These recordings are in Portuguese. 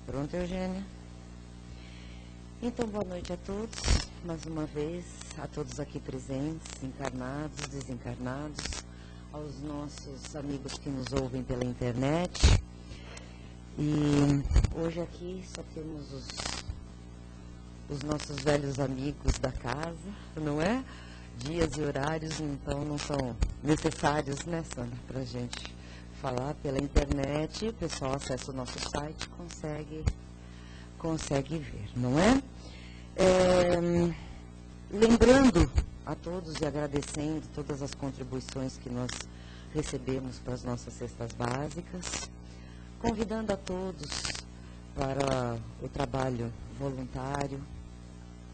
Pronto, Eugênia? Então, boa noite a todos, mais uma vez, a todos aqui presentes, encarnados, desencarnados, aos nossos amigos que nos ouvem pela internet. E hoje aqui só temos os nossos velhos amigos da casa, não é? Dias e horários, então, não são necessários, né, Sandra, para a gente falar pela internet. O pessoal acessa o nosso site, consegue ver, não é? Lembrando a todos e agradecendo todas as contribuições que nós recebemos para as nossas cestas básicas, convidando a todos para o trabalho voluntário,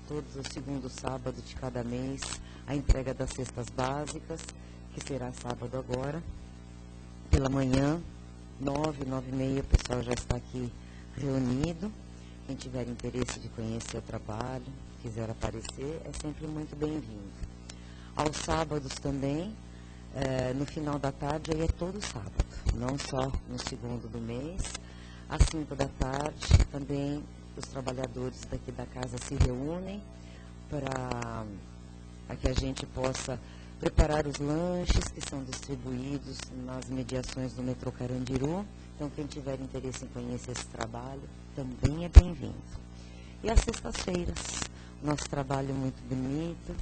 todos os segundos sábados de cada mês, a entrega das cestas básicas, que será sábado agora, pela manhã, 9h30, o pessoal já está aqui reunido. Quem tiver interesse de conhecer o trabalho, quiser aparecer, é sempre muito bem-vindo. Aos sábados também, no final da tarde, aí é todo sábado, não só no segundo do mês. Às 5 da tarde, também os trabalhadores daqui da casa se reúnem para que a gente possa preparar os lanches que são distribuídos nas mediações do metrô Carandiru. Então, quem tiver interesse em conhecer esse trabalho, também é bem-vindo. E às sextas-feiras, nosso trabalho muito bonito,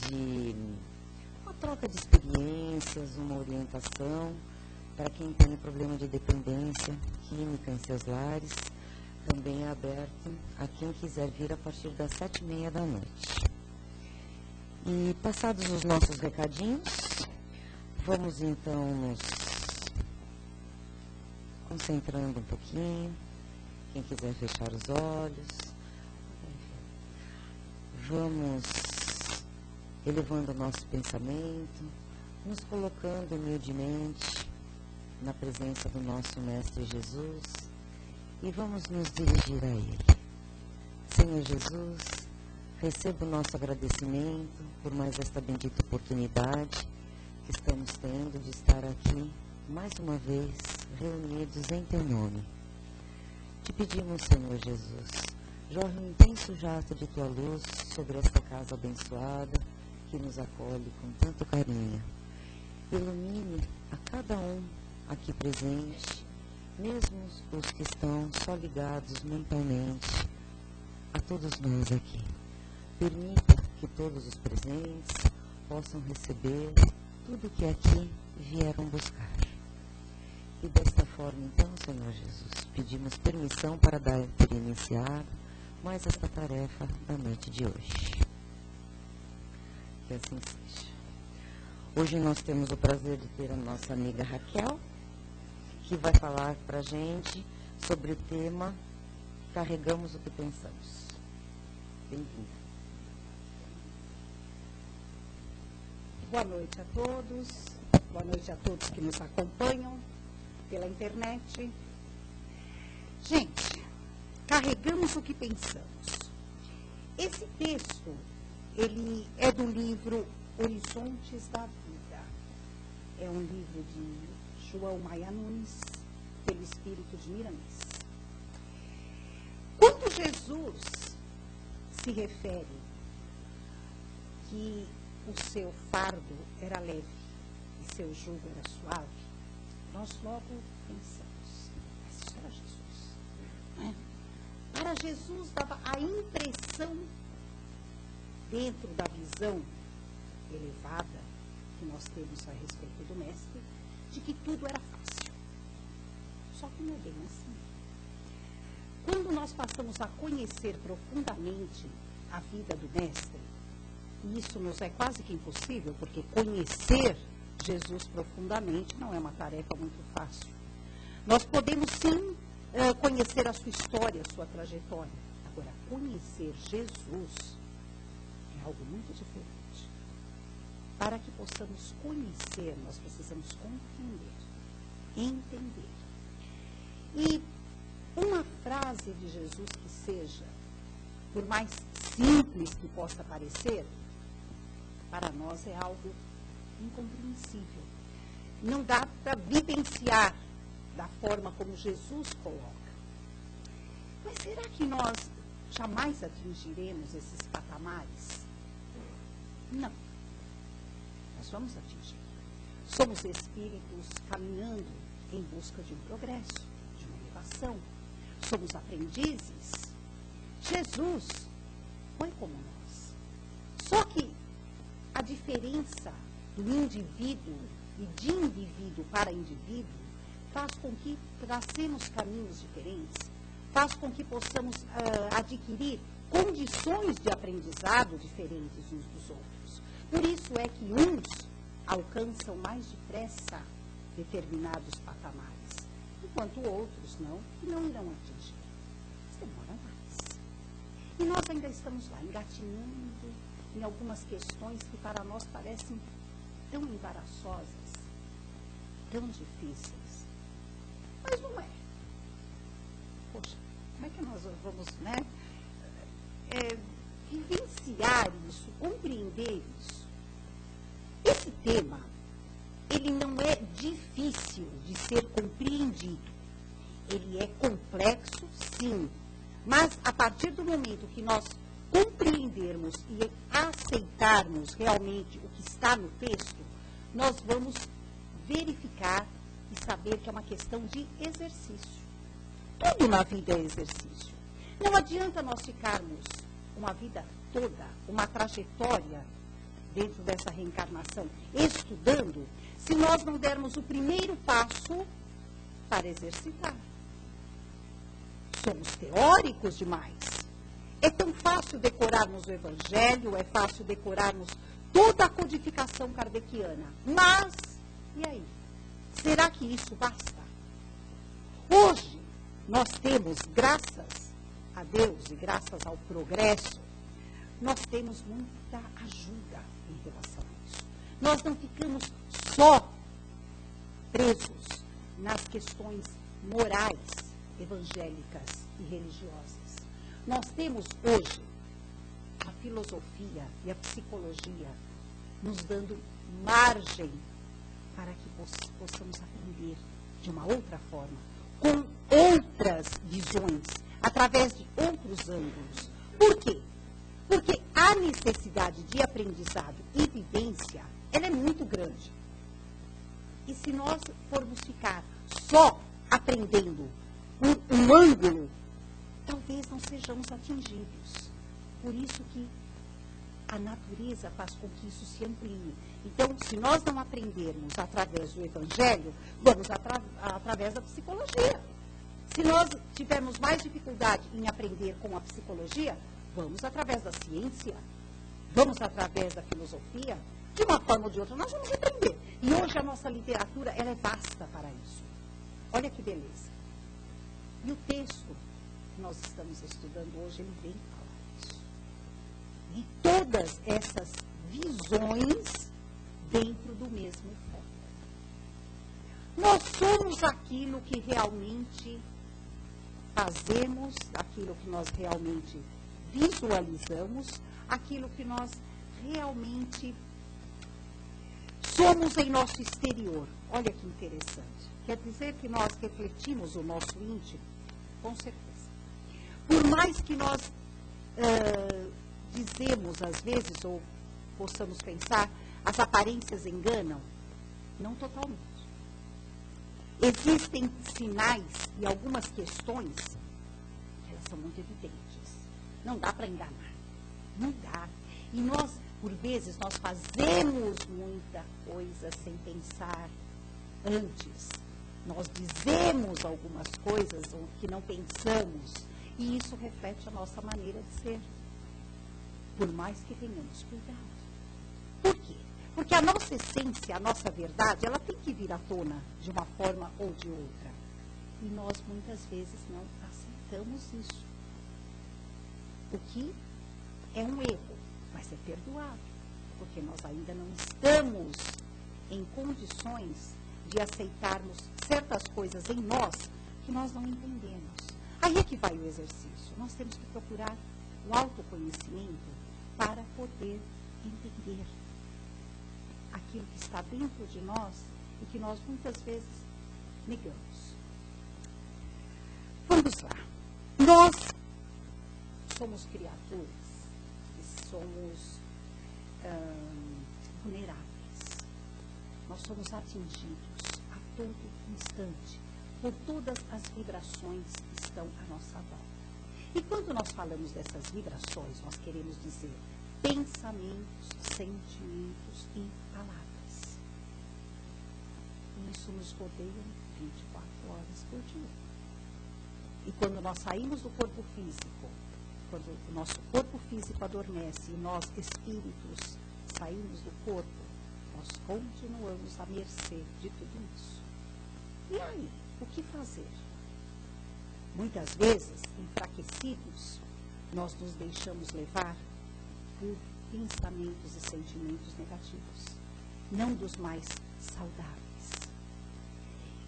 de uma troca de experiências, uma orientação para quem tem problema de dependência química em seus lares. Também é aberto a quem quiser vir a partir das 7h30 da noite. E passados os nossos recadinhos, vamos então nos concentrando um pouquinho. Quem quiser fechar os olhos, vamos elevando o nosso pensamento, nos colocando humildemente na presença do nosso Mestre Jesus e vamos nos dirigir a Ele. Senhor Jesus, receba o nosso agradecimento por mais esta bendita oportunidade que estamos tendo de estar aqui mais uma vez reunidos em Teu nome. Te pedimos, Senhor Jesus, jorre um intenso jato de Tua luz sobre esta casa abençoada que nos acolhe com tanto carinho. Ilumine a cada um aqui presente, mesmo os que estão só ligados mentalmente a todos nós aqui. Permita que todos os presentes possam receber tudo que aqui vieram buscar. E desta forma, então, Senhor Jesus, pedimos permissão para dar por iniciado mais esta tarefa da noite de hoje. Que assim seja. Hoje nós temos o prazer de ter a nossa amiga Raquel, que vai falar para a gente sobre o tema Carregamos o que Pensamos. Bem-vinda. Boa noite a todos, boa noite a todos que nos acompanham pela internet. Gente, carregamos o que pensamos. Esse texto, ele é do livro Horizontes da Vida. É um livro de João Maia Nunes, pelo Espírito de Miramês. Quando Jesus se refere que o seu fardo era leve e seu jugo era suave, nós logo pensamos, mas isso era Jesus. Não é? Para Jesus dava a impressão, dentro da visão elevada que nós temos a respeito do Mestre, de que tudo era fácil. Só que não é bem assim. Quando nós passamos a conhecer profundamente a vida do Mestre, e isso nos é quase que impossível, porque conhecer Jesus profundamente não é uma tarefa muito fácil. Nós podemos sim conhecer a sua história, a sua trajetória. Agora, conhecer Jesus é algo muito diferente. Para que possamos conhecer, nós precisamos compreender, entender. E uma frase de Jesus que seja, por mais simples que possa parecer, para nós é algo incompreensível. Não dá para vivenciar da forma como Jesus coloca. Mas será que nós jamais atingiremos esses patamares? Não. Nós vamos atingir. Somos espíritos caminhando em busca de um progresso, de uma elevação. Somos aprendizes. Jesus foi como nós. Só que a diferença do indivíduo e de indivíduo para indivíduo faz com que tracemos caminhos diferentes, faz com que possamos adquirir condições de aprendizado diferentes uns dos outros. Por isso é que uns alcançam mais depressa determinados patamares, enquanto outros não, e não irão atingir. Eles demoram mais. E nós ainda estamos lá, engatinhando em algumas questões que para nós parecem tão embaraçosas, tão difíceis. Mas não é. Poxa, como é que nós vamos, vivenciar isso, compreender isso? Esse tema, ele não é difícil de ser compreendido. Ele é complexo, sim. Mas, a partir do momento que nós compreendermos e aceitarmos realmente o que está no texto, nós vamos verificar e saber que é uma questão de exercício. Tudo na vida é exercício. Não adianta nós ficarmos uma vida toda, uma trajetória dentro dessa reencarnação, estudando, se nós não dermos o primeiro passo para exercitar. Somos teóricos demais. É tão fácil decorarmos o Evangelho, é fácil decorarmos toda a codificação kardeciana. Mas, e aí? Será que isso basta? Hoje, nós temos, graças a Deus e graças ao progresso, nós temos muita ajuda em relação a isso. Nós não ficamos só presos nas questões morais, evangélicas e religiosas. Nós temos hoje a filosofia e a psicologia nos dando margem para que possamos aprender de uma outra forma, com outras visões, através de outros ângulos. Por quê? Porque a necessidade de aprendizado e vivência, ela é muito grande. E se nós formos ficar só aprendendo um ângulo, talvez não sejamos atingidos. Por isso que a natureza faz com que isso se amplie. Então, se nós não aprendermos através do Evangelho, vamos através da psicologia. Se nós tivermos mais dificuldade em aprender com a psicologia, vamos através da ciência, vamos através da filosofia, de uma forma ou de outra, nós vamos aprender. E hoje a nossa literatura, ela é vasta para isso. Olha que beleza. E o texto que nós estamos estudando hoje, ele vem falar isso. De todas essas visões dentro do mesmo foco. Nós somos aquilo que realmente fazemos, aquilo que nós realmente visualizamos, aquilo que nós realmente somos em nosso exterior. Olha que interessante. Quer dizer que nós refletimos o nosso íntimo? Com certeza. Por mais que nós dizemos, às vezes, ou possamos pensar, as aparências enganam, não totalmente. Existem sinais e algumas questões que elas são muito evidentes. Não dá para enganar. Não dá. E nós, por vezes, nós fazemos muita coisa sem pensar antes. Nós dizemos algumas coisas que não pensamos. E isso reflete a nossa maneira de ser. Por mais que tenhamos cuidado. Por quê? Porque a nossa essência, a nossa verdade, ela tem que vir à tona de uma forma ou de outra. E nós, muitas vezes, não aceitamos isso. O que é um erro, mas é perdoável. Porque nós ainda não estamos em condições de aceitarmos certas coisas em nós que nós não entendemos. Aí é que vai o exercício. Nós temos que procurar o autoconhecimento para poder entender aquilo que está dentro de nós e que nós muitas vezes negamos. Vamos lá. Nós somos criaturas que somos vulneráveis. Nós somos atingidos a todo instante por todas as vibrações que estão à nossa volta. E quando nós falamos dessas vibrações, nós queremos dizer pensamentos, sentimentos e palavras. E isso nos rodeia 24 horas por dia. E quando nós saímos do corpo físico, quando o nosso corpo físico adormece e nós, espíritos, saímos do corpo, nós continuamos à mercê de tudo isso. E aí, o que fazer? Muitas vezes, enfraquecidos, nós nos deixamos levar por pensamentos e sentimentos negativos, não dos mais saudáveis.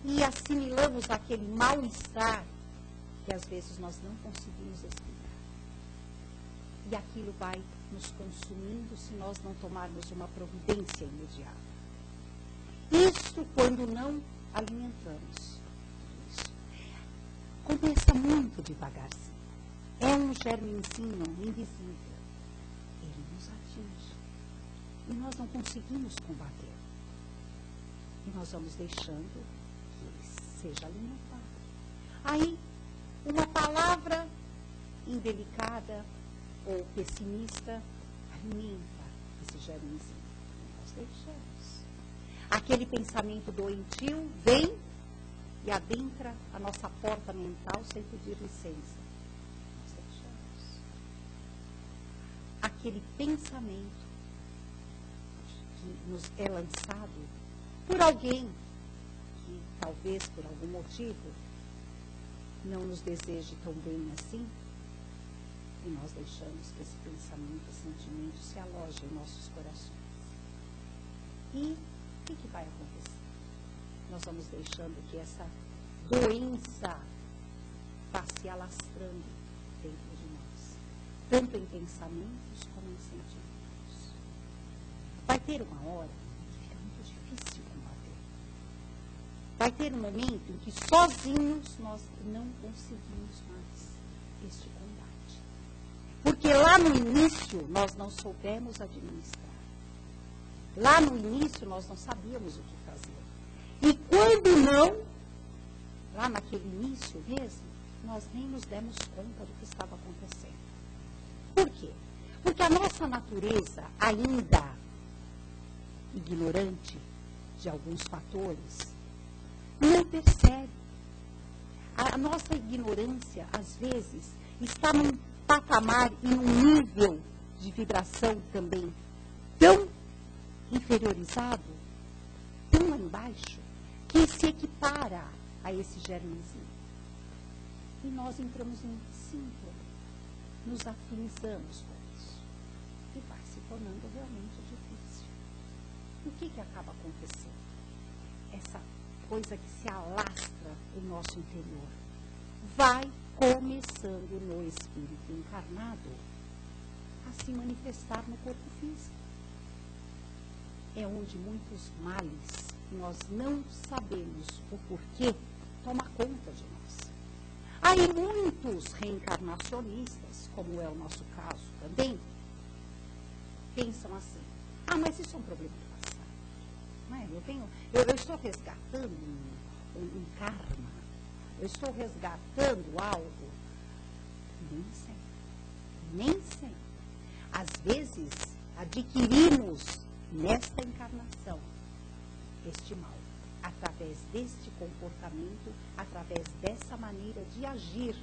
E assimilamos aquele mal-estar que às vezes nós não conseguimos explicar. E aquilo vai nos consumindo se nós não tomarmos uma providência imediata. Isso quando não alimentamos. Isso. Começa muito devagarzinho. É um germenzinho invisível. Ele nos atinge. E nós não conseguimos combater. E nós vamos deixando que ele seja alimentado. Aí, uma palavra indelicada ou pessimista alimenta esse germezinho. Nós deixamos. Aquele pensamento doentio vem e adentra a nossa porta mental sem pedir licença. Nós deixamos. Aquele pensamento que nos é lançado por alguém que talvez por algum motivo não nos deseje tão bem assim, e nós deixamos que esse pensamento, esse sentimento se aloje em nossos corações. E o que vai acontecer? Nós vamos deixando que essa doença vá se alastrando dentro de nós, tanto em pensamentos como em sentimentos. Vai ter uma hora que fica muito difícil combater. Vai ter um momento em que sozinhos nós não conseguimos mais este combate. Porque lá no início nós não soubemos administrar. Lá no início nós não sabíamos o que fazer. E quando não, lá naquele início mesmo, nós nem nos demos conta do que estava acontecendo. Por quê? Porque a nossa natureza, ainda ignorante de alguns fatores, não percebe. A nossa ignorância, às vezes, está num patamar e num nível de vibração também tão inferiorizado, tão lá embaixo, que se equipara a esse germezinho. E nós entramos em síntoma, nos afinizamos com isso. E vai se tornando realmente difícil. O que acaba acontecendo? Essa coisa que se alastra em nosso interior vai começando no espírito encarnado a se manifestar no corpo físico. É onde muitos males, nós não sabemos o porquê, toma conta de nós. Aí muitos reencarnacionistas, como é o nosso caso também, pensam assim: mas isso é um problema do passado. Não é? Eu estou resgatando um karma, eu estou resgatando algo. Nem sempre. Às vezes, adquirimos nesta encarnação este mal, através deste comportamento, através dessa maneira de agir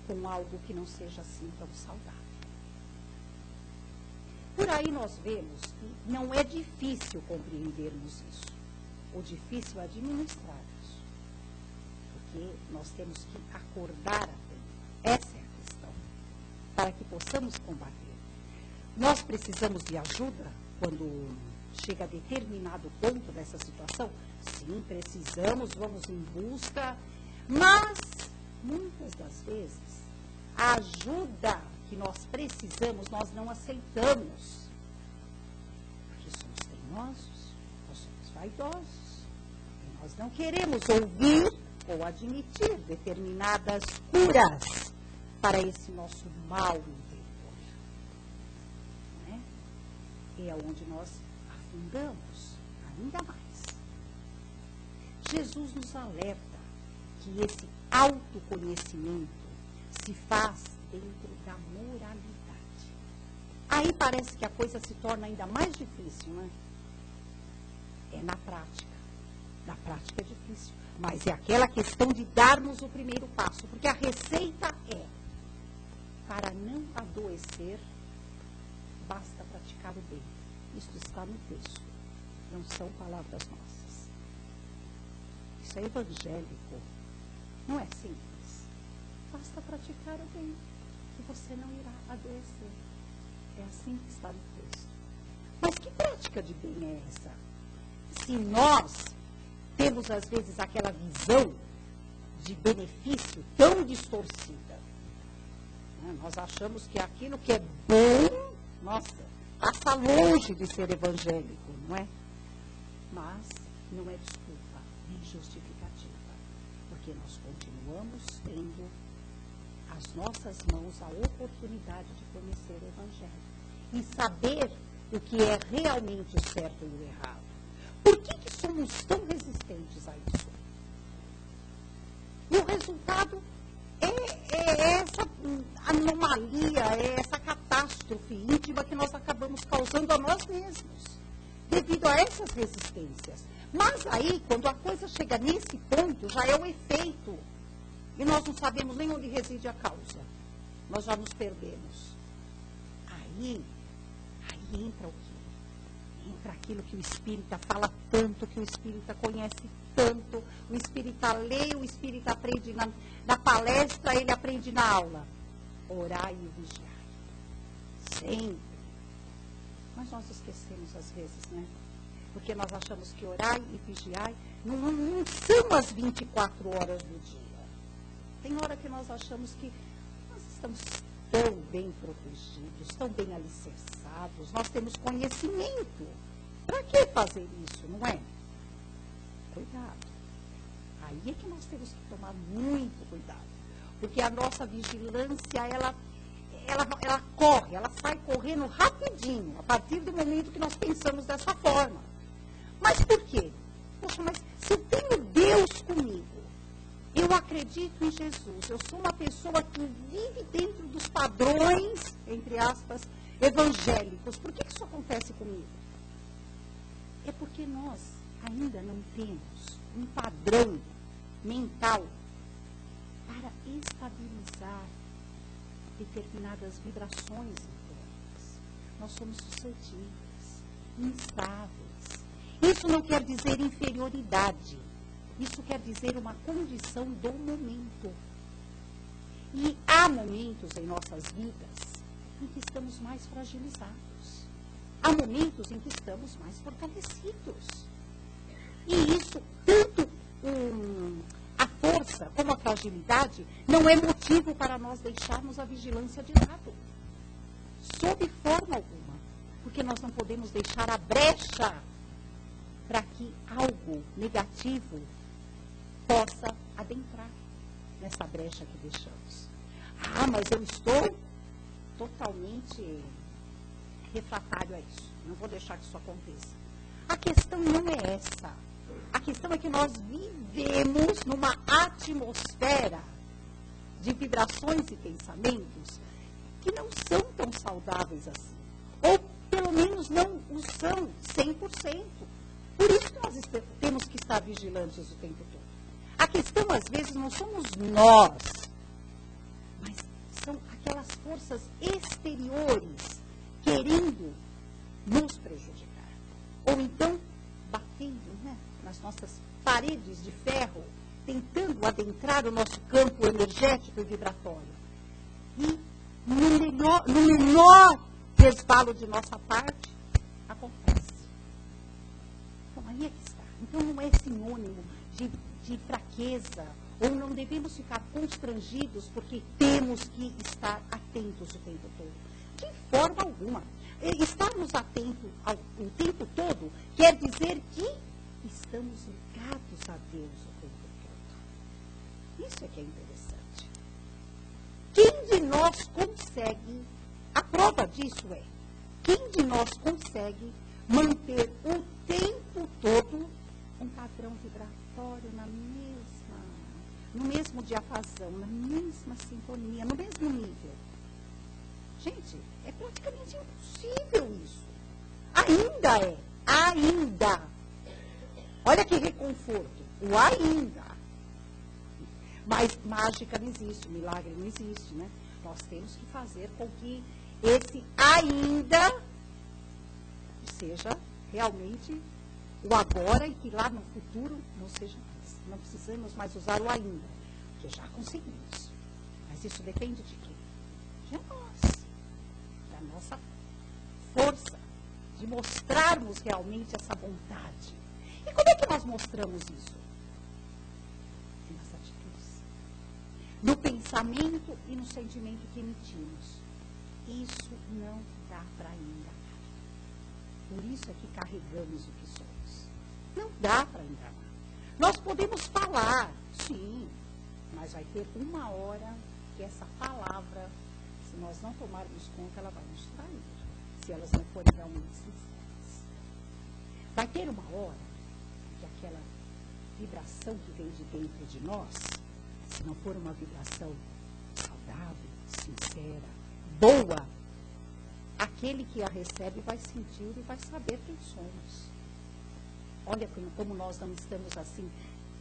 com algo que não seja assim tão saudável. Por aí nós vemos que não é difícil compreendermos isso. O difícil é administrar isso. Porque nós temos que acordar a tempo. Essa é a questão. Para que possamos combater. Nós precisamos de ajuda quando chega a determinado ponto dessa situação? Sim, precisamos, vamos em busca. Mas, muitas das vezes, a ajuda que nós precisamos, nós não aceitamos. Porque somos teimosos, nós somos vaidosos. E nós não queremos ouvir ou admitir determinadas curas para esse nosso mal interior. Não é? É onde nós afundamos ainda mais. Jesus nos alerta que esse autoconhecimento se faz dentro da moralidade. Aí parece que a coisa se torna ainda mais difícil, né? É na prática. Na prática é difícil. Mas é aquela questão de darmos o primeiro passo. Porque a receita é, para não adoecer, basta praticar o bem. Isso está no texto. Não são palavras nossas. Isso é evangélico. Não é simples. Basta praticar o bem, que você não irá adoecer. É assim que está no texto. Mas que prática de bem é essa? Se nós temos, às vezes, aquela visão de benefício tão distorcida, né? Nós achamos que aquilo que é bom, nossa, passa longe de ser evangélico, não é? Mas não é desculpa, nem justificativa, porque nós continuamos tendo às nossas mãos a oportunidade de conhecer o Evangelho e saber o que é realmente o certo e o errado. Por que somos tão resistentes a isso? E o resultado é essa anomalia, é essa catástrofe íntima que nós acabamos causando a nós mesmos, devido a essas resistências. Mas aí, quando a coisa chega nesse ponto, já é o efeito. E nós não sabemos nem onde reside a causa. Nós já nos perdemos. Aí entra o quê? Entra aquilo que o espírita fala tanto, que o espírita conhece tanto, o espírita lê, o espírita aprende na palestra, ele aprende na aula. Orai e vigiai. Sempre. Mas nós esquecemos às vezes, né? Porque nós achamos que orai e vigiai não são as 24 horas do dia. Tem hora que nós achamos que nós estamos tão bem protegidos, tão bem alicerçados, nós temos conhecimento. Para que fazer isso, não é? Cuidado. Aí é que nós temos que tomar muito cuidado. Porque a nossa vigilância, ela corre, ela sai correndo rapidinho, a partir do momento que nós pensamos dessa forma. Mas por quê? Poxa, mas se eu tenho Deus comigo, eu acredito em Jesus, eu sou uma pessoa que vive dentro dos padrões, entre aspas, evangélicos. Por que isso acontece comigo? É porque nós ainda não temos um padrão mental para estabilizar determinadas vibrações internas. Nós somos suscetíveis, instáveis. Isso não quer dizer inferioridade. Isso quer dizer uma condição do momento. E há momentos em nossas vidas em que estamos mais fragilizados. Há momentos em que estamos mais fortalecidos. E isso, tanto a força como a fragilidade, não é motivo para nós deixarmos a vigilância de lado. Sob forma alguma. Porque nós não podemos deixar a brecha para que algo negativo possa adentrar nessa brecha que deixamos. Ah, mas eu estou totalmente refratário a isso. Não vou deixar que isso aconteça. A questão não é essa. A questão é que nós vivemos numa atmosfera de vibrações e pensamentos que não são tão saudáveis assim. Ou, pelo menos, não o são 100%. Por isso que nós temos que estar vigilantes o tempo todo. A questão, às vezes, não somos nós, mas são aquelas forças exteriores querendo nos prejudicar. Ou então, batendo, né, nas nossas paredes de ferro, tentando adentrar o nosso campo energético e vibratório. E no menor resvalo de nossa parte, acontece. Então, aí é que está. Então, não é sinônimo de fraqueza, ou não devemos ficar constrangidos porque temos que estar atentos o tempo todo. De forma alguma. Estarmos atentos o tempo todo quer dizer que estamos ligados a Deus o tempo todo. Isso é que é interessante. Quem de nós consegue, a prova disso é, quem de nós consegue manter o tempo todo um padrão vibratório no mesmo diapasão, na mesma sintonia, no mesmo nível? Gente, é praticamente impossível isso. Ainda. Olha que reconforto, o ainda. Mas mágica não existe, milagre não existe, né? Nós temos que fazer com que esse ainda seja realmente o agora e que lá no futuro não seja mais. Não precisamos mais usar o ainda, porque já conseguimos. Mas isso depende de quem? De nós. Da nossa força, de mostrarmos realmente essa vontade. E como é que nós mostramos isso? Nas atitudes. No pensamento e no sentimento que emitimos. Isso não dá para enganar. Por isso é que carregamos o que somos. Não dá para enganar. Nós podemos falar, sim, mas vai ter uma hora que essa palavra, se nós não tomarmos conta, ela vai nos trair, se elas não forem realmente sinceras. Vai ter uma hora que aquela vibração que vem de dentro de nós, se não for uma vibração saudável, sincera, boa, aquele que a recebe vai sentir e vai saber quem somos. Olha como nós não estamos assim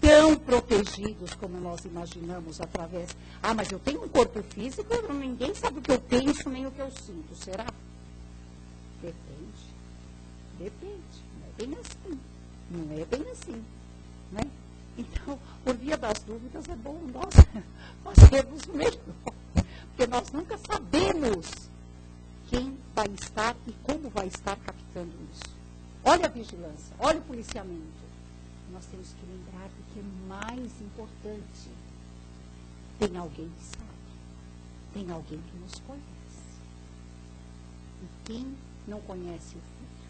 tão protegidos como nós imaginamos através. Ah, mas eu tenho um corpo físico, ninguém sabe o que eu penso nem o que eu sinto. Será? Depende. Não é bem assim. Não é bem assim. Né? Então, por via das dúvidas, é bom nós termos melhor. Porque nós nunca sabemos quem vai estar e como vai estar captando isso. Olha a vigilância, olha o policiamento. Nós temos que lembrar do que é mais importante. Tem alguém que sabe. Tem alguém que nos conhece. E quem não conhece o Filho?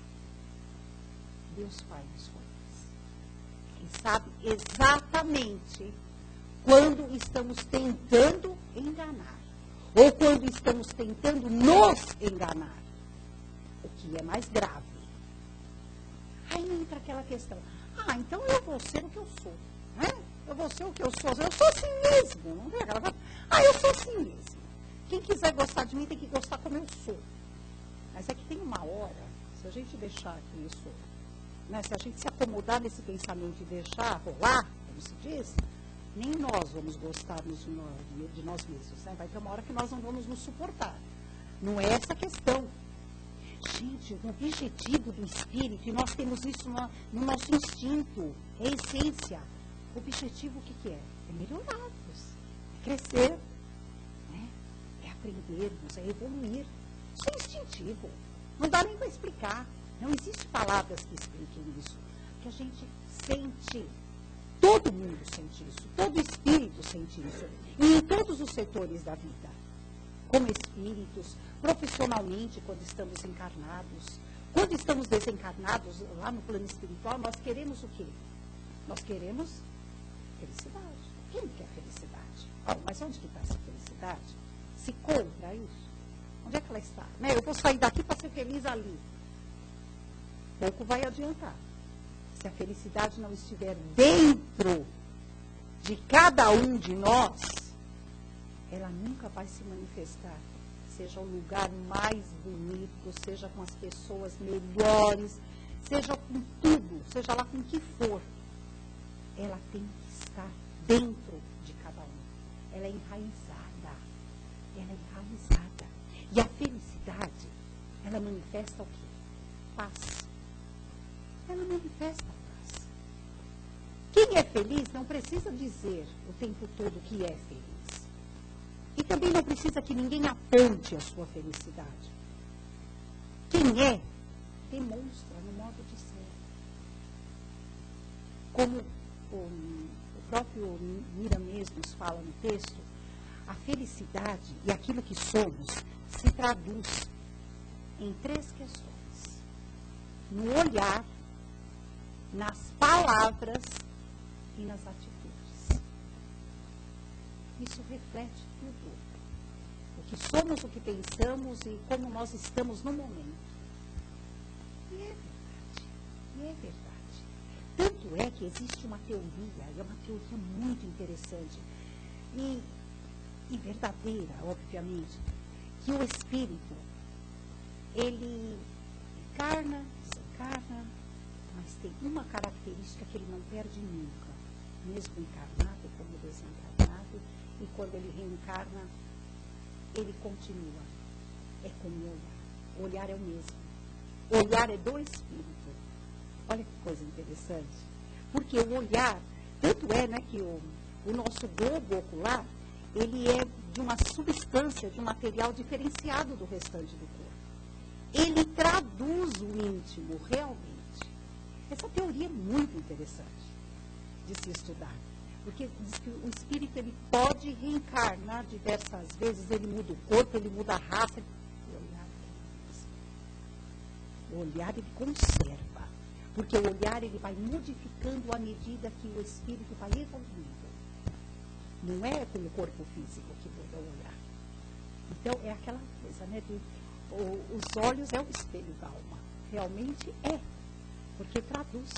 Deus Pai nos conhece. Ele sabe exatamente quando estamos tentando enganar. Ou quando estamos tentando nos enganar. O que é mais grave. Aí entra aquela questão. Ah, então eu vou ser o que eu sou. Né? Eu vou ser o que eu sou. Eu sou assim mesmo. Não é aquela coisa? Ah, eu sou assim mesmo. Quem quiser gostar de mim tem que gostar como eu sou. Mas é que tem uma hora, se a gente deixar que isso, né, se a gente se acomodar nesse pensamento e deixar rolar, como se diz, nem nós vamos gostar de nós mesmos. Né? Vai ter uma hora que nós não vamos nos suportar. Não é essa a questão. Gente, o objetivo do espírito, e nós temos isso no nosso instinto, é a essência. O objetivo o que é? É melhorarmos, é crescer, né? É aprendermos, é evoluir. Isso é instintivo. Não dá nem para explicar. Não existem palavras que expliquem isso. Porque a gente sente. Todo mundo sente isso. Todo espírito sente isso. E em todos os setores da vida. Como espíritos, profissionalmente, quando estamos encarnados. Quando estamos desencarnados, lá no plano espiritual, nós queremos o quê? Nós queremos felicidade. Quem quer felicidade? Oh, mas onde que está essa felicidade? Se compra isso. Onde é que ela está? Né? Eu vou sair daqui para ser feliz ali. Pouco vai adiantar. Se a felicidade não estiver dentro de cada um de nós, ela nunca vai se manifestar. Seja o lugar mais bonito, seja com as pessoas melhores, seja com tudo, seja lá com o que for. Ela tem que estar dentro de cada um. Ela é enraizada. Ela é enraizada. E a felicidade, ela manifesta o quê? Paz. Ela manifesta a paz. Quem é feliz não precisa dizer o tempo todo que é feliz. E também não precisa que ninguém aponte a sua felicidade. Quem é, demonstra no modo de ser. Como o próprio Mira mesmo nos fala no texto, a felicidade e aquilo que somos se traduz em 3 questões. No olhar, nas palavras e nas atitudes. Isso reflete tudo. O que somos, o que pensamos e como nós estamos no momento. E é verdade. E é verdade. Tanto é que existe uma teoria, e é uma teoria muito interessante, e verdadeira, obviamente, que o espírito, ele encarna, desencarna, mas tem uma característica que ele não perde nunca, mesmo encarnado como desencarnado, e quando ele reencarna, ele continua. É como o olhar. O olhar é o mesmo. O olhar é do espírito. Olha que coisa interessante. Porque o olhar, tanto é, né, que o nosso globo ocular, ele é de uma substância, de um material diferenciado do restante do corpo. Ele traduz o íntimo, realmente. Essa teoria é muito interessante de se estudar. Porque diz que o espírito ele pode reencarnar diversas vezes, ele muda o corpo, ele muda a raça. O olhar ele conserva. Porque o olhar ele vai modificando à medida que o espírito vai evoluindo. Não é com o corpo físico que muda o olhar. Então, é aquela coisa, né? Os olhos é o espelho da alma. Realmente é. Porque traduz,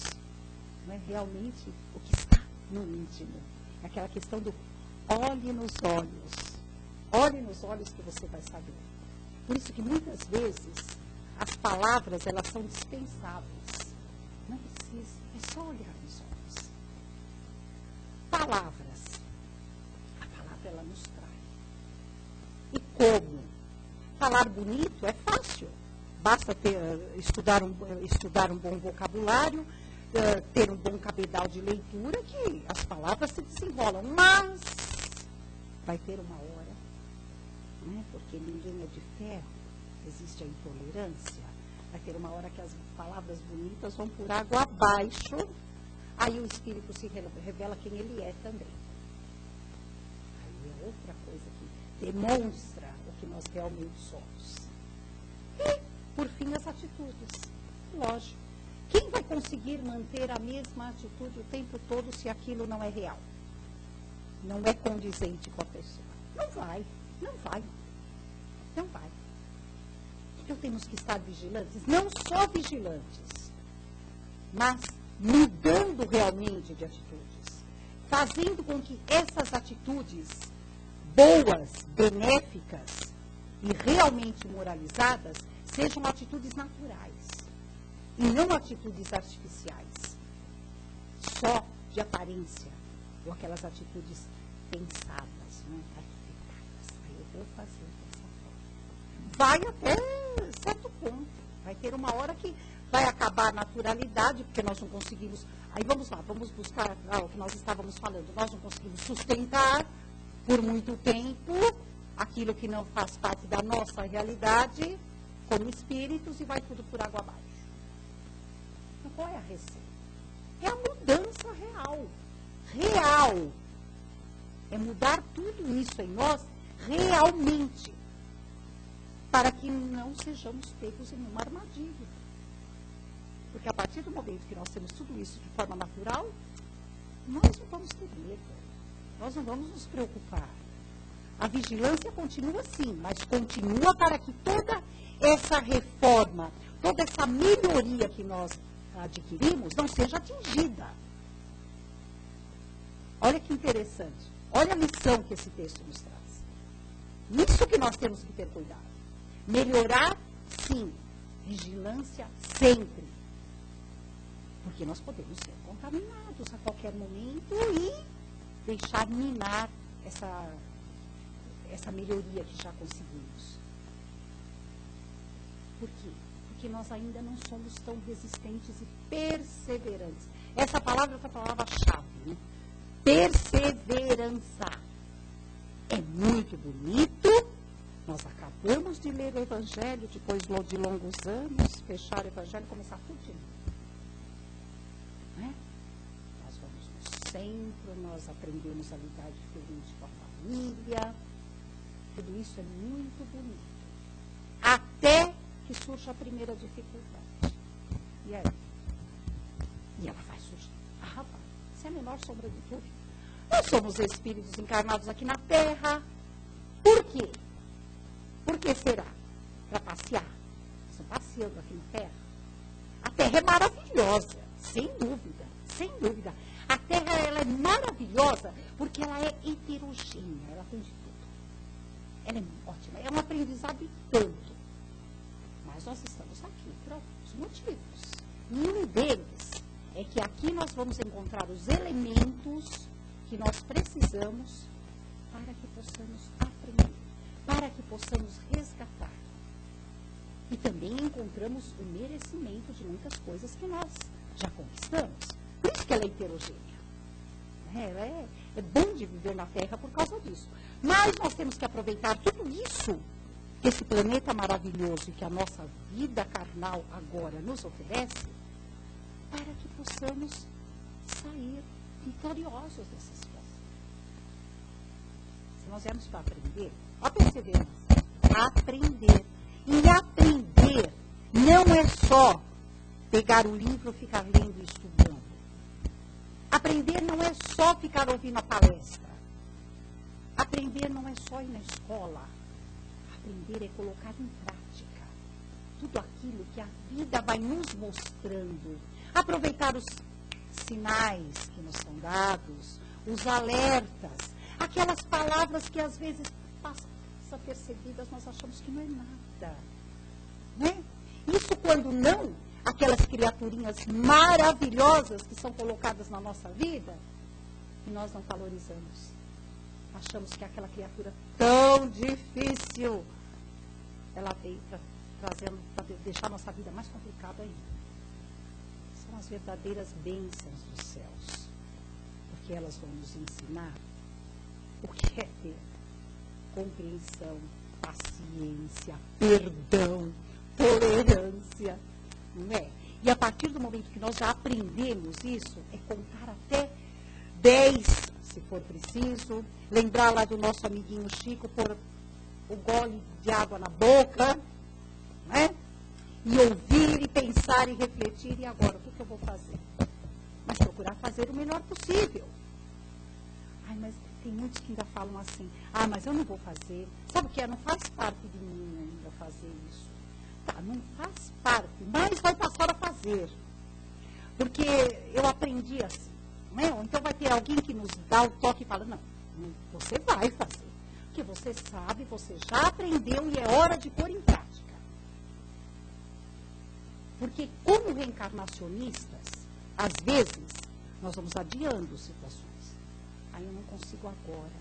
né, realmente o que está no íntimo. É aquela questão do olhe nos olhos. Olhe nos olhos que você vai saber. Por isso que muitas vezes as palavras elas são dispensáveis. Não precisa, é só olhar nos olhos. Palavras. A palavra ela nos trai. E como? Falar bonito é fácil. Basta estudar um bom vocabulário, ter um bom cabedal de leitura, que as palavras se desenrolam. Mas vai ter uma hora, né, porque ninguém é de ferro, existe a intolerância. Vai ter uma hora que as palavras bonitas vão por água abaixo, aí o espírito se revela quem ele é também. Aí é outra coisa que demonstra o que nós realmente somos. E, por fim, as atitudes. Lógico. Quem vai conseguir manter a mesma atitude o tempo todo se aquilo não é real? Não é condizente com a pessoa? Não vai, não vai, não vai. Então temos que estar vigilantes, não só vigilantes, mas mudando realmente de atitudes, fazendo com que essas atitudes boas, benéficas e realmente moralizadas sejam atitudes naturais e não atitudes artificiais, só de aparência, ou aquelas atitudes pensadas, né? Arquitetadas. Aí eu vou fazer dessa forma. Vai até certo ponto. Vai ter uma hora que vai acabar a naturalidade, porque nós não conseguimos. Aí vamos lá, vamos buscar o que nós estávamos falando. Nós não conseguimos sustentar por muito tempo aquilo que não faz parte da nossa realidade como espíritos e vai tudo por água abaixo. Então, qual é a receita? É a mudança real. Real. É mudar tudo isso em nós realmente, para que não sejamos pegos em uma armadilha. Porque a partir do momento que nós temos tudo isso de forma natural, nós não vamos ter medo. Nós não vamos nos preocupar. A vigilância continua sim, mas continua para que toda essa reforma, toda essa melhoria que nós adquirimos não seja atingida. Olha que interessante. Olha a lição que esse texto nos traz. Isso que nós temos que ter cuidado. Melhorar, sim. Vigilância, sempre. Porque nós podemos ser contaminados a qualquer momento e deixar minar essa melhoria que já conseguimos. Por quê? Porque nós ainda não somos tão resistentes e perseverantes. Essa palavra é a palavra-chave, né? Perseverança. É muito bonito. Nós acabamos de ler o Evangelho, depois de longos anos, fechar o Evangelho e começar tudo de novo. Né? Nós vamos no centro, nós aprendemos a lidar diferente com a família. Tudo isso é muito bonito. Até que surge a primeira dificuldade. E aí? E ela vai surgir. Vai. Isso é a menor sombra de dúvida. Nós somos espíritos encarnados aqui na Terra. Por quê? Por que será? Para passear. Estão passeando aqui na Terra. A Terra é maravilhosa, sem dúvida, sem dúvida. A Terra ela é maravilhosa porque ela é heterogênea, ela tem de tudo. Ela é ótima, é um aprendizado e tanto. Mas nós estamos aqui por alguns motivos. E um deles é que aqui nós vamos encontrar os elementos que nós precisamos para que possamos aprender, para que possamos resgatar. E também encontramos o merecimento de muitas coisas que nós já conquistamos. Por isso que ela é heterogênea. É bom de viver na Terra por causa disso. Mas nós temos que aproveitar tudo isso que esse planeta maravilhoso e que a nossa vida carnal agora nos oferece para que possamos sair vitoriosos dessa situação. Se nós viemos para aprender, a perseverança, aprender. E aprender não é só pegar o livro, ficar lendo e estudando. Aprender não é só ficar ouvindo a palestra. Aprender não é só ir na escola. Aprender é colocar em prática tudo aquilo que a vida vai nos mostrando. Aproveitar os sinais que nos são dados, os alertas, aquelas palavras que às vezes passam percebidas, nós achamos que não é nada. Né? Isso quando não, aquelas criaturinhas maravilhosas que são colocadas na nossa vida, e nós não valorizamos. Achamos que aquela criatura tão difícil, ela veio para deixar a nossa vida mais complicada ainda. São as verdadeiras bênçãos dos céus. Porque elas vão nos ensinar o que é ter compreensão, paciência, perdão, tolerância, não é? E a partir do momento que nós já aprendemos isso, é contar até 10, se for preciso, lembrar lá do nosso amiguinho Chico, pôr o gole de água na boca, né? E ouvir, e pensar, e refletir, e agora, o que eu vou fazer? Mas procurar fazer o melhor possível. Ai, mas tem muitos que ainda falam assim, mas eu não vou fazer. Sabe o que é? Não faz parte de mim ainda fazer isso. Tá, não faz parte, mas vai passar a fazer. Porque eu aprendi assim, não é? Ou então vai ter alguém que nos dá o toque e fala, não, você vai fazer. Porque você sabe, você já aprendeu e é hora de pôr em prática. Porque como reencarnacionistas, às vezes, nós vamos adiando situações. Eu não consigo agora.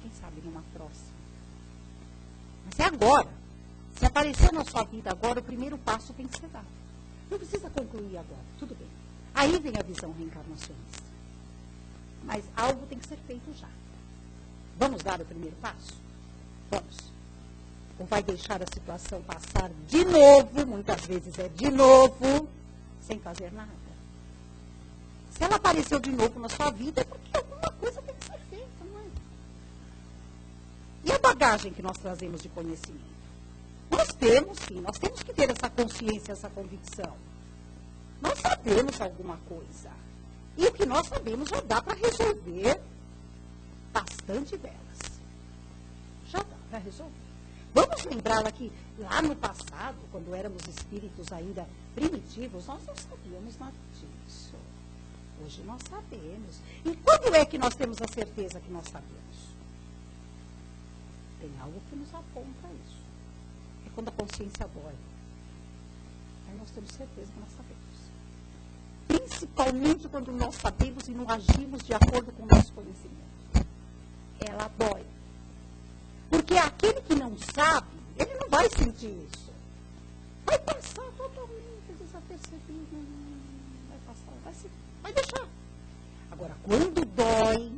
Quem sabe numa próxima. Mas é agora. Se aparecer na sua vida agora, o primeiro passo tem que ser dado. Não precisa concluir agora. Tudo bem. Aí vem a visão reencarnacionista. Mas algo tem que ser feito já. Vamos dar o primeiro passo? Vamos. Ou vai deixar a situação passar de novo, muitas vezes é de novo, sem fazer nada. Se ela apareceu de novo na sua vida, é porque alguma coisa tem que ser feita, não é? E a bagagem que nós trazemos de conhecimento? Nós temos, sim, nós temos que ter essa consciência, essa convicção. Nós sabemos alguma coisa. E o que nós sabemos já dá para resolver bastante delas. Já dá para resolver. Vamos lembrar que lá no passado, quando éramos espíritos ainda primitivos, nós não sabíamos nada disso. Hoje nós sabemos. E quando é que nós temos a certeza que nós sabemos? Tem algo que nos aponta isso. É quando a consciência dói. Aí nós temos certeza que nós sabemos. Principalmente quando nós sabemos e não agimos de acordo com o nosso conhecimento. Ela dói. Porque aquele que não sabe, ele não vai sentir isso. Vai passar totalmente desapercebido. Vai passar, vai deixar. Agora, quando dói,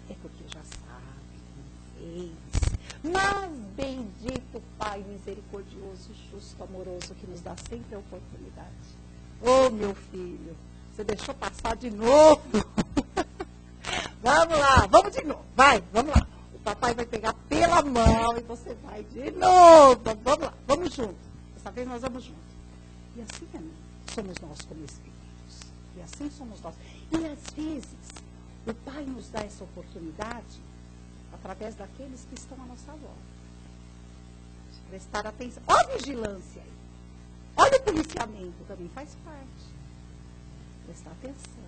é porque já sabe, não fez. Mas bendito Pai misericordioso, justo, amoroso, que nos dá sempre a oportunidade. Ô, meu filho, você deixou passar de novo. Vamos lá, vamos de novo. Vai, vamos lá. O papai vai pegar pela mão e você vai de novo. Vamos lá, vamos juntos. Dessa vez nós vamos juntos. E assim somos nós como espíritos. E assim somos nós. E às vezes, o Pai nos dá essa oportunidade através daqueles que estão à nossa volta. prestar atenção. Olha a vigilância aí. Olha o policiamento, também faz parte. Prestar atenção.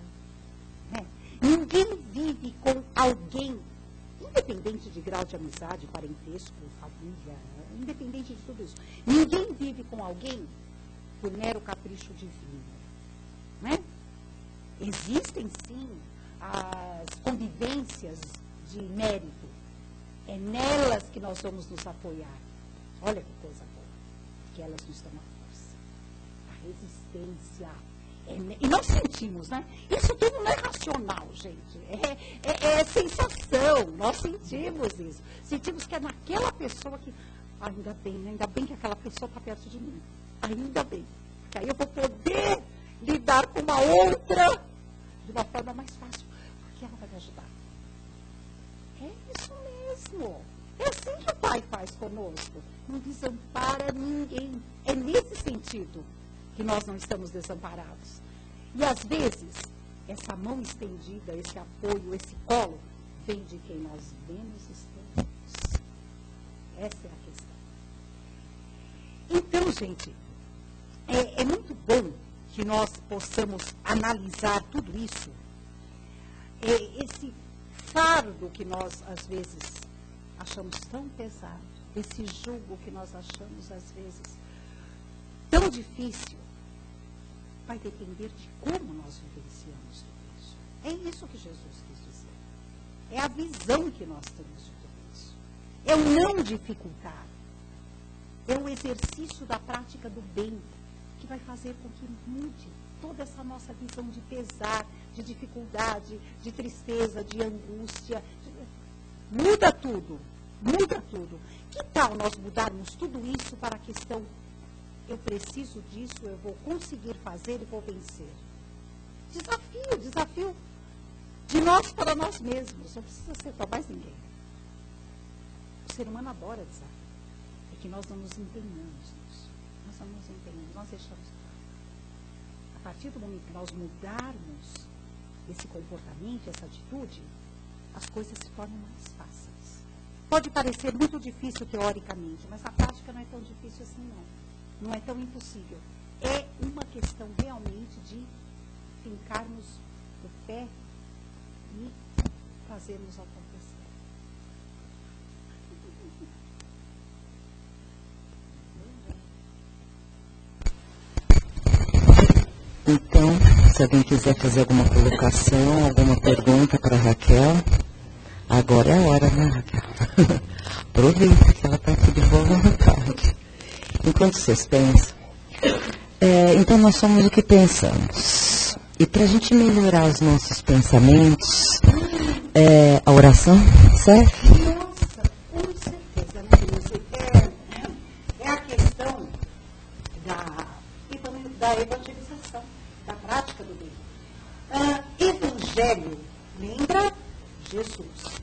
Né? Ninguém vive com alguém, independente de grau de amizade, parentesco, família, independente de tudo isso. Ninguém vive com alguém por mero capricho divino. Né? Existem, sim, as convivências de mérito. É nelas que nós vamos nos apoiar. Olha que coisa boa. Que elas nos dão a força, a resistência. E nós sentimos, né? Isso tudo não é racional, gente. É sensação. Nós sentimos isso. Sentimos que é naquela pessoa que... Ainda bem, né? Ainda bem que aquela pessoa está perto de mim. Ainda bem. Porque aí eu vou poder lidar com uma outra de uma forma mais fácil. Porque ela vai me ajudar. É isso mesmo. É assim que o Pai faz conosco. Não desampara ninguém. É nesse sentido que nós não estamos desamparados. E às vezes, essa mão estendida, esse apoio, esse colo, vem de quem nós menos estamos. Essa é a questão. Então, gente, é muito bom que nós possamos analisar tudo isso. Esse fardo que nós, às vezes, achamos tão pesado, esse jugo que nós achamos, às vezes, tão difícil, vai depender de como nós vivenciamos tudo isso. É isso que Jesus quis dizer. É a visão que nós temos de tudo isso. É o não dificultar. É o exercício da prática do bem que vai fazer com que mude toda essa nossa visão de pesar, de dificuldade, de tristeza, de angústia. Muda tudo. Muda tudo. Que tal nós mudarmos tudo isso para a questão: eu preciso disso, eu vou conseguir fazer e vou vencer? Desafio de nós para nós mesmos. Não precisa ser para mais ninguém. O ser humano adora desafio. É que nós não nos empenhamos nisso. Nós não nos empenhamos, nós deixamos. A partir do momento que nós mudarmos esse comportamento, essa atitude, as coisas se tornam mais fáceis. Pode parecer muito difícil teoricamente, mas a prática não é tão difícil assim, não. Não é tão impossível. É uma questão realmente de fincarmos o pé e fazermos acontecer. Então, se alguém quiser fazer alguma colocação, alguma pergunta para a Raquel, agora é a hora, né, Raquel? Aproveita que ela está aqui de boa vontade. Enquanto vocês pensam, então nós somos o que pensamos. E para a gente melhorar os nossos pensamentos, a oração serve? Nossa, com certeza, né? É a questão da evangelização, da prática do bem. Evangelho lembra Jesus.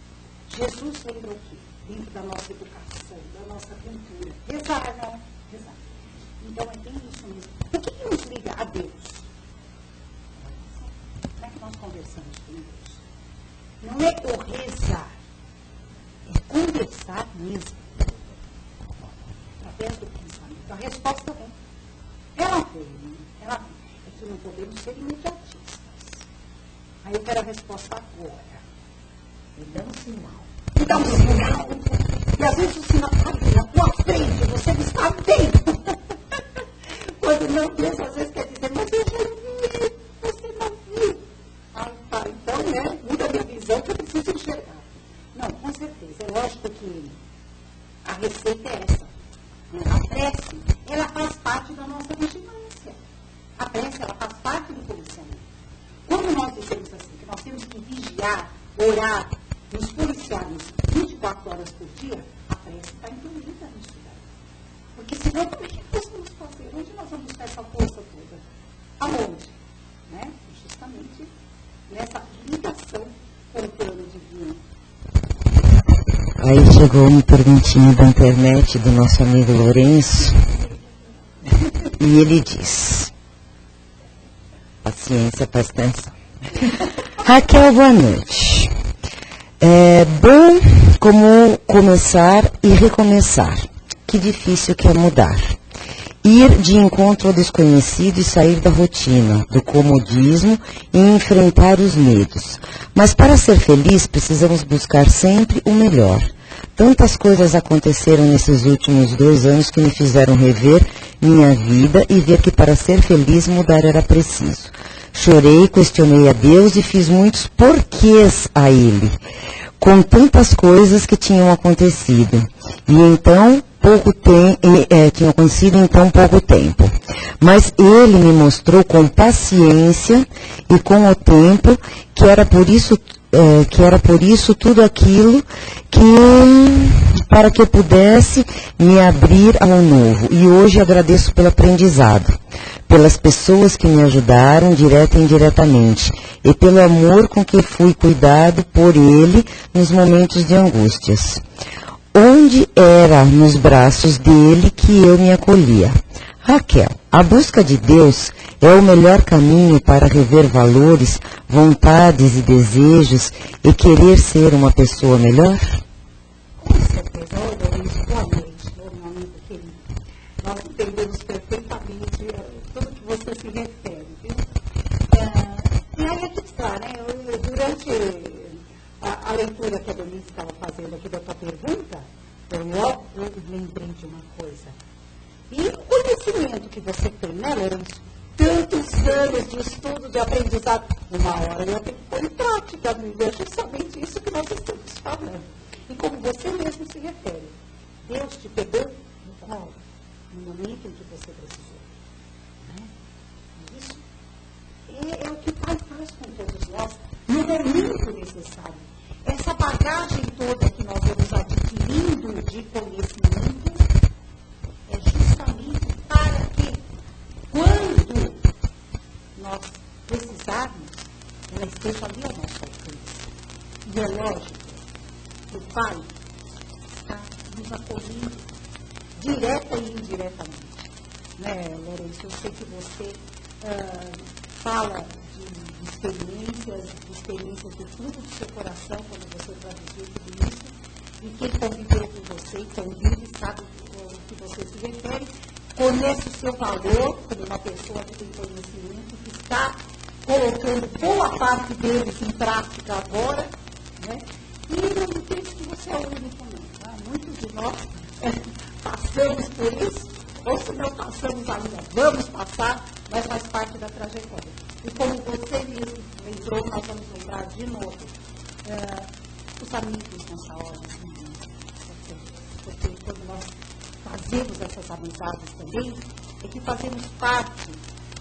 Jesus lembra o quê? Dentro da nossa educação, da nossa cultura. Rezar, não? Rezar. Então é bem isso mesmo. O que nos liga a Deus? Como é que nós conversamos com Deus? Não é o rezar, é conversar mesmo. Através do pensamento. A resposta vem. Ela vem. É que não podemos ser imediatistas. Aí eu quero a resposta agora. Me dá um sinal. Me dá um sinal. E às vezes o sinal está ali na tua frente, você não está vendo. Quando não, Deus às vezes quer dizer, mas eu já vi, você não viu. Tá, então, né, muda a minha visão que eu preciso enxergar. Não, com certeza, é lógico que a receita é essa. A prece, ela faz parte da nossa vigilância. A prece, ela faz parte do policiamento. Quando nós dizemos assim, que nós temos que vigiar, orar, nos policiarmos 24 horas por dia, a prece está incluída nisso daí. Porque senão, como é que nós vamos fazer? Onde nós vamos buscar essa força toda? Aonde? Né? Justamente nessa ligação com o plano divino. Aí chegou uma perguntinha da internet do nosso amigo Lourenço, e ele diz: paciência, presta atenção. Raquel, boa noite. É bom como começar e recomeçar. que difícil que é mudar. Ir de encontro ao desconhecido e sair da rotina, do comodismo e enfrentar os medos. Mas para ser feliz, precisamos buscar sempre o melhor. Tantas coisas aconteceram nesses últimos 2 anos que me fizeram rever minha vida e ver que para ser feliz mudar era preciso. Chorei, questionei a Deus e fiz muitos porquês a Ele, com tantas coisas que tinham acontecido. E então, tinham acontecido em tão pouco tempo. Mas Ele me mostrou com paciência e com o tempo que era por isso tudo aquilo para que eu pudesse me abrir ao novo. E hoje agradeço pelo aprendizado, pelas pessoas que me ajudaram direta e indiretamente, e pelo amor com que fui cuidado por Ele nos momentos de angústias. Onde era nos braços dele que eu me acolhia. Raquel, a busca de Deus é o melhor caminho para rever valores, vontades e desejos e querer ser uma pessoa melhor? Com certeza. Boa noite, meu amigo querido. Nós entendemos perfeitamente tudo que você se refere. Viu? E aí aqui está, né? Durante a leitura que a Denise estava fazendo aqui da tua pergunta, eu lembrei de uma coisa. E o conhecimento que você tem, né, Lourenço? Tantos anos de estudo, de aprendizado, uma hora eu tenho que pôr em prática, amiga. É justamente isso que nós estamos falando. E como você mesmo se refere, Deus te pegou no colo, no momento em que você precisou. Né? Isso é o que o Pai faz com todos nós, no momento necessário. Essa bagagem toda que nós vamos adquirindo de conhecimento é justamente para que, quando nós precisarmos, ela esteja ali ao nosso alcance. E é lógico que o Pai está nos acolhendo direta e indiretamente. Né, Lourenço? Eu sei que você fala de experiências do fundo do seu coração, quando você traduziu tudo isso, e quem conviveu com você e convive sabe o que você se refere, conhece o seu valor como uma pessoa que tem conhecimento, que está colocando boa parte deles em prática agora, né? E eu não penso que você é o único, não. Tá? Muitos de nós passamos por isso, ou se não passamos ainda, vamos passar, mas faz parte da trajetória. E como você mesmo lembrou, nós vamos lembrar de novo, os amigos nessa hora, porque quando nós fazemos essas amizades também, é que fazemos parte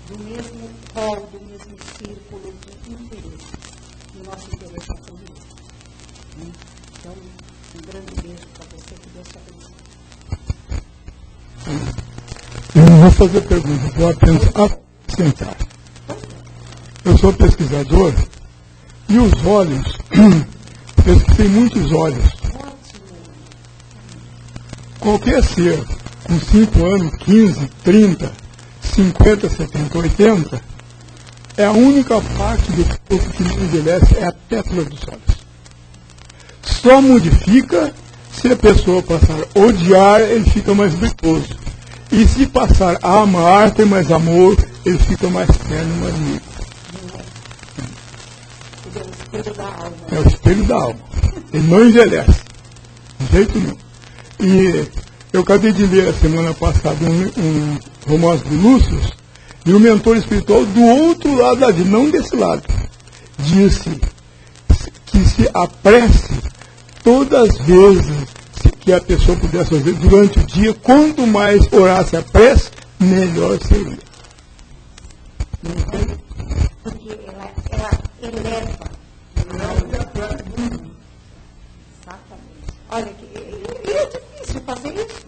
do mesmo rol, do mesmo círculo de interesses. E o nosso interesse é com Deus. Então, um grande beijo para você, que Deus te abençoe. Eu não vou fazer pergunta, vou apenas acrescentar. Eu sou pesquisador e os olhos, pesquisei muitos olhos. Qualquer ser com 5 anos, 15, 30, 50, 70, 80, é a única parte do corpo que não envelhece, é a pétala dos olhos. Só modifica se a pessoa passar a odiar, ele fica mais brilhoso. E se passar a amar, ter mais amor, ele fica mais terno, mais bonito. É o espelho da alma. Ele não envelhece. De jeito nenhum. E eu acabei de ler a semana passada um romance do Lúcio, e o mentor espiritual do outro lado da vida, não desse lado, disse que se a prece, todas as vezes que a pessoa pudesse fazer durante o dia, quanto mais orasse a prece, melhor seria. Porque ela eleva. Exatamente. Olha, é difícil fazer isso,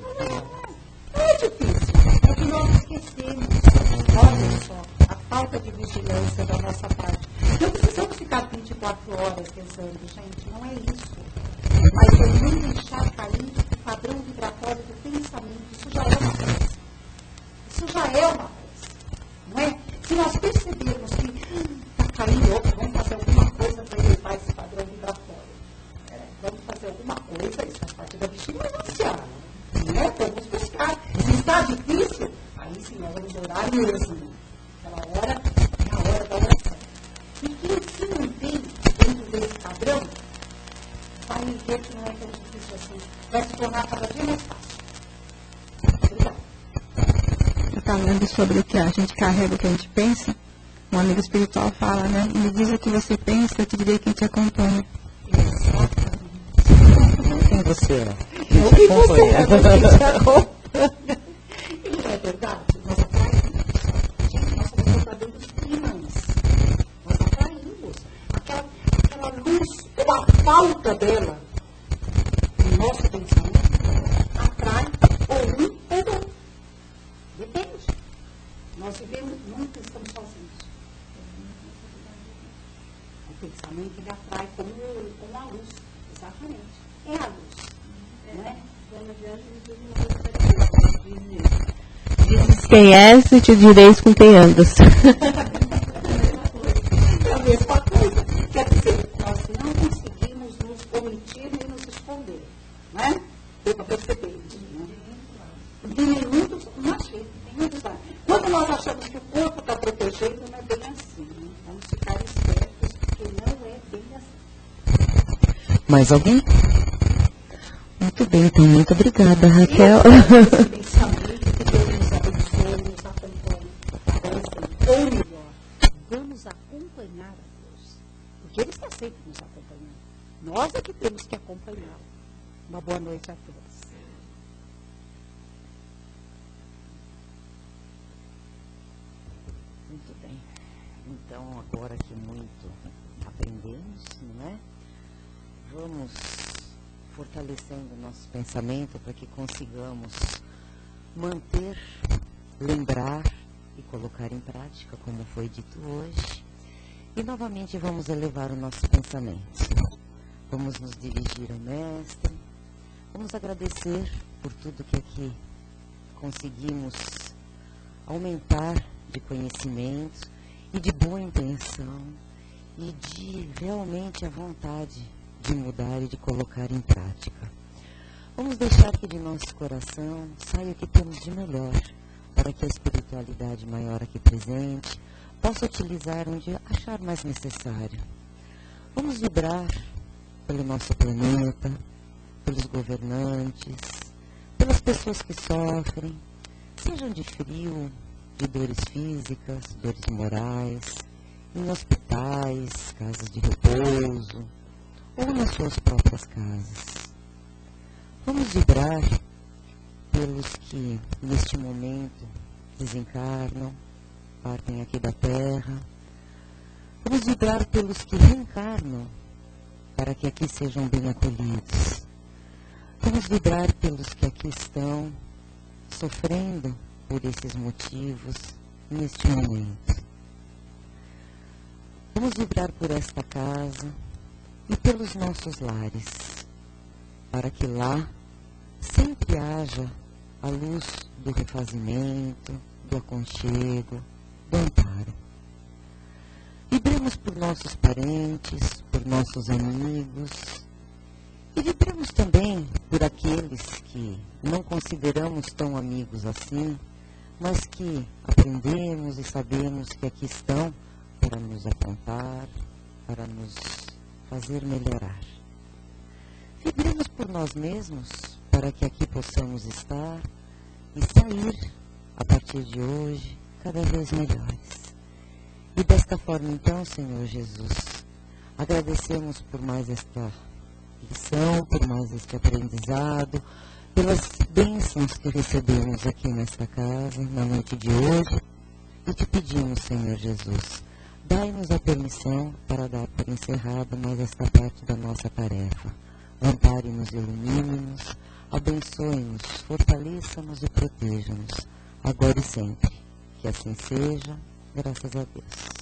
não é difícil. É que nós esquecemos, olha só, a falta de vigilância da nossa parte. Não precisamos ficar 24 horas pensando, gente, não é isso. Mas eu não deixar cair o padrão vibratório do pensamento, isso já é uma prece. Isso já é uma prece, não é? Se nós percebermos que está caindo, vamos fazer alguma coisa para elevar esse padrão vibratório. Vamos fazer alguma coisa, isso faz parte da vigilância. Não é? Vamos vamos orar mesmo. Aquela hora é a hora da oração. E quem se mantém dentro desse padrão, vai ver que não é tão difícil assim. Vai se tornar cada dia mais fácil. Obrigada. Falando sobre o que a gente carrega, o que a gente pensa, um amigo espiritual fala, né? Me diz o que você pensa, eu te direi quem te acompanha. Quem você é? Quem você é? Quem te acompanha. E não é verdade? Nós atraímos. Nós somos verdadeiros imãs. Nós atraímos. Aquela luz, ou a falta dela, no nosso pensamento, atrai ou um ou outro. Depende. Nós vivemos, nunca estamos sozinhos. O pensamento ele atrai como a luz. Exatamente. É a luz. Não é? Dizes quem és e te direis com quem andas. É a mesma coisa. Quer dizer, nós não conseguimos nos omitir nem nos esconder. Não é? Deu para perceber isso. Tem muitos anos. Quando nós achamos que o corpo está protegendo, não é bem assim. Né? Vamos ficar espertos, porque não é bem assim. Mais alguém? Muito bem, então muito obrigada, Raquel. Esse pensamento que Deus nos abençoe, nos acompanhe. Ou melhor, vamos acompanhar a Deus. Porque Ele está sempre nos acompanhando. Nós é que temos que acompanhá-lo. Uma boa noite a todos. Muito bem. Então, agora que muito aprendemos, não é? Vamos fortalecendo o nosso pensamento para que consigamos manter, lembrar e colocar em prática, como foi dito hoje. E novamente vamos elevar o nosso pensamento. Vamos nos dirigir ao Mestre. Vamos agradecer por tudo que aqui conseguimos aumentar de conhecimento e de boa intenção e de realmente a vontade de mudar e de colocar em prática. Vamos deixar que de nosso coração saia o que temos de melhor para que a espiritualidade maior aqui presente possa utilizar onde achar mais necessário. Vamos vibrar pelo nosso planeta, pelos governantes, pelas pessoas que sofrem, sejam de frio, de dores físicas, dores morais, em hospitais, casas de repouso, ou nas suas próprias casas. Vamos vibrar pelos que, neste momento, desencarnam, partem aqui da Terra. Vamos vibrar pelos que reencarnam, para que aqui sejam bem acolhidos. Vamos vibrar pelos que aqui estão, sofrendo por esses motivos, neste momento. Vamos vibrar por esta casa e pelos nossos lares, para que lá sempre haja a luz do refazimento, do aconchego, do amparo. Vibremos por nossos parentes, por nossos amigos, e vibremos também por aqueles que não consideramos tão amigos assim, mas que aprendemos e sabemos que aqui estão para nos apontar, para nos fazer melhorar. Vibremos por nós mesmos, para que aqui possamos estar e sair, a partir de hoje, cada vez melhores. E desta forma, então, Senhor Jesus, agradecemos por mais esta lição, por mais este aprendizado, pelas bênçãos que recebemos aqui nesta casa, na noite de hoje, e te pedimos, Senhor Jesus, dai-nos a permissão para dar por encerrada mais esta parte da nossa tarefa. Ampare-nos, ilumine-nos, abençoe-nos, fortaleça-nos e proteja-nos, agora e sempre. Que assim seja, graças a Deus.